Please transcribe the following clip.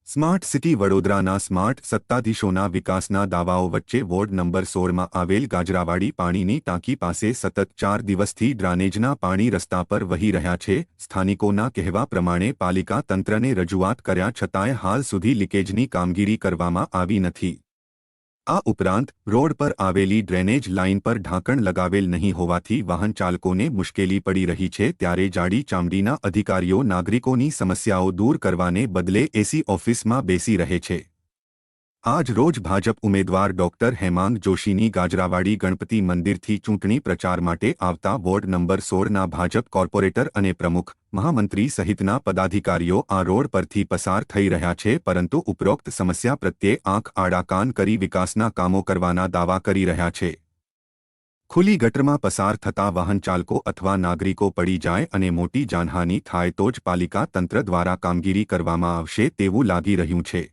Smart city વડોદરાના smart સત્તાધીશોના વિકાસના દાવાઓ વચ્ચે વોર્ડ નંબર 16માં આવેલ ગાજરાવાડી પાણીની ટાંકી પાસે સતત 4 દિવસથી ડ્રેનેજના પાણી રસ્તા પર વહી રહ્યા છે। સ્થાનિકોના કહેવા પ્રમાણે પાલિકા તંત્રને રજૂઆત કર્યા છતાંય હાલ સુધી લીકેજની કામગીરી કરવામાં આવી નથી। આ ઉપરાંત રોડ પર આવેલી ડ્રેનેજ લાઇન પર ઢાંકણ લગાવેલ નહીં હોવાથી વાહન ચાલકોને મુશ્કેલી પડી રહી છે। ત્યારે જાડી ચામડીના અધિકારીઓ નાગરિકોની સમસ્યાઓ દૂર કરવાને બદલે એસી ઓફિસમાં બેસી રહે છે। આજ રોજ ભાજપ ઉમેદવાર ડોક્ટર હેમાંગ જોશીની ગાજરાવાડી ગણપતિ મંદિરથી ચૂંટણી પ્રચાર માટે આવતા વોર્ડ નંબર 16ના ભાજપ કોર્પોરેટર અને પ્રમુખ મહામંત્રી સહિતના પદાધિકારીઓ આ રોડ પરથી પસાર થઈ રહ્યા છે, પરંતુ ઉપરોક્ત સમસ્યા પ્રત્યે આંખ આડા કાન કરી વિકાસના કામો કરવાના દાવા કરી રહ્યા છે। ખુલ્લી ગટરમાં પસાર થતા વાહન ચાલકો અથવા નાગરિકો પડી જાય અને મોટી જાનહાનિ થાય તો જ પાલિકા તંત્ર દ્વારા કામગીરી કરવામાં આવશે તેવું લાગી રહ્યું છે।